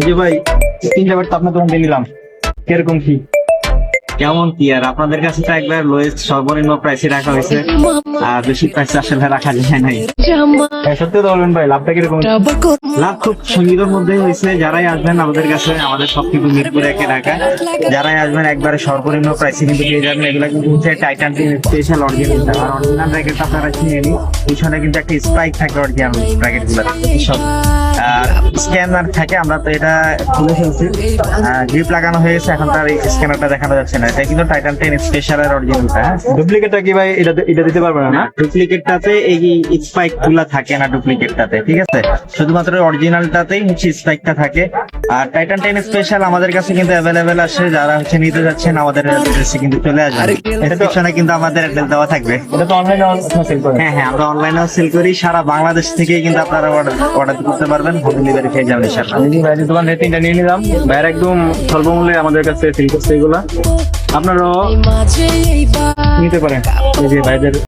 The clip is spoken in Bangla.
জি ভাই, 3টা বার তো আপনার দোকান দিয়ে নিলাম, কিরকম কি? কেমন কি আর আপনাদের কাছে তো একবার লোয়েস্ট সর্বনিম্ন প্রাইসে রাখা হয়েছে, আর বেশি প্রাইস আসলে রাখা যায় নাই। হ্যাঁ, সত্যি তো বলবেন ভাই, লাভটা কিরকম? লাভ খুব সীমিতর মধ্যেই হয়েছে। যারাই আসবেন আমাদের কাছে, আমাদের সব কিন্তু মিরপুর একে ঢাকা, যারাই আসবেন একবারে সর্বনিম্ন প্রাইসে কিন্তু পেয়ে যাবেন। এগুলো কিন্তু হচ্ছে টাইটান স্পেশাল অরিজিনাল, আর অরিজিনাল র্যাকেট আপনারা কিনে নিন। পিছনে কিন্তু একটা স্পাইক থাকে অরিজিনাল র্যাকেট গুলো সব, আর স্ক্যানার থাকে। আমরা তো এটা খুলে ফেলছি, গ্রিপ লাগানো হয়ে গেছে, এখন তার স্ক্যানারটা দেখানো যাচ্ছে না। এটা কিন্তু টাইটান 10 স্পেশাল এর অরিজিনালটা। ডুপ্লিকেটটা কি ভাই এটা দিতে পারবেন না? ডুপ্লিকেটটাতে এই স্পাইক গুলা থাকে না ডুপ্লিকেটটাতে, ঠিক আছে? শুধুমাত্র অরিজিনালটাতেই হচ্ছে স্পাইকটা থাকে। আর টাইটান 10 স্পেশাল আমাদের কাছে কিন্তু অ্যাভেলেবেল আছে। যারা হচ্ছে নিতে যাচ্ছেন আমাদের অ্যাড্রেসে কিন্তু চলে আসবেন। এর পিছনে কিন্তু আমাদের অ্যাড্রেস দেওয়া থাকবে। এটা তো অনলাইনে সেল করেন? হ্যাঁ হ্যাঁ, আমরা অনলাইনেও সেল করি। সারা বাংলাদেশ থেকেই কিন্তু আপনারা অর্ডার করতে পারবেন, হোম ডেলিভারি পেয়ে যাবেন ইনশাআল্লাহ। আমি ভাইয়ের দোকান থেকে 3টা নিয়ে নিলাম, ভাইয়ের একদম স্বল্প মূল্যে আমাদের কাছে সেল করছে এগুলা, আপনারাও নিতে পারেন। এই যে ভাইদের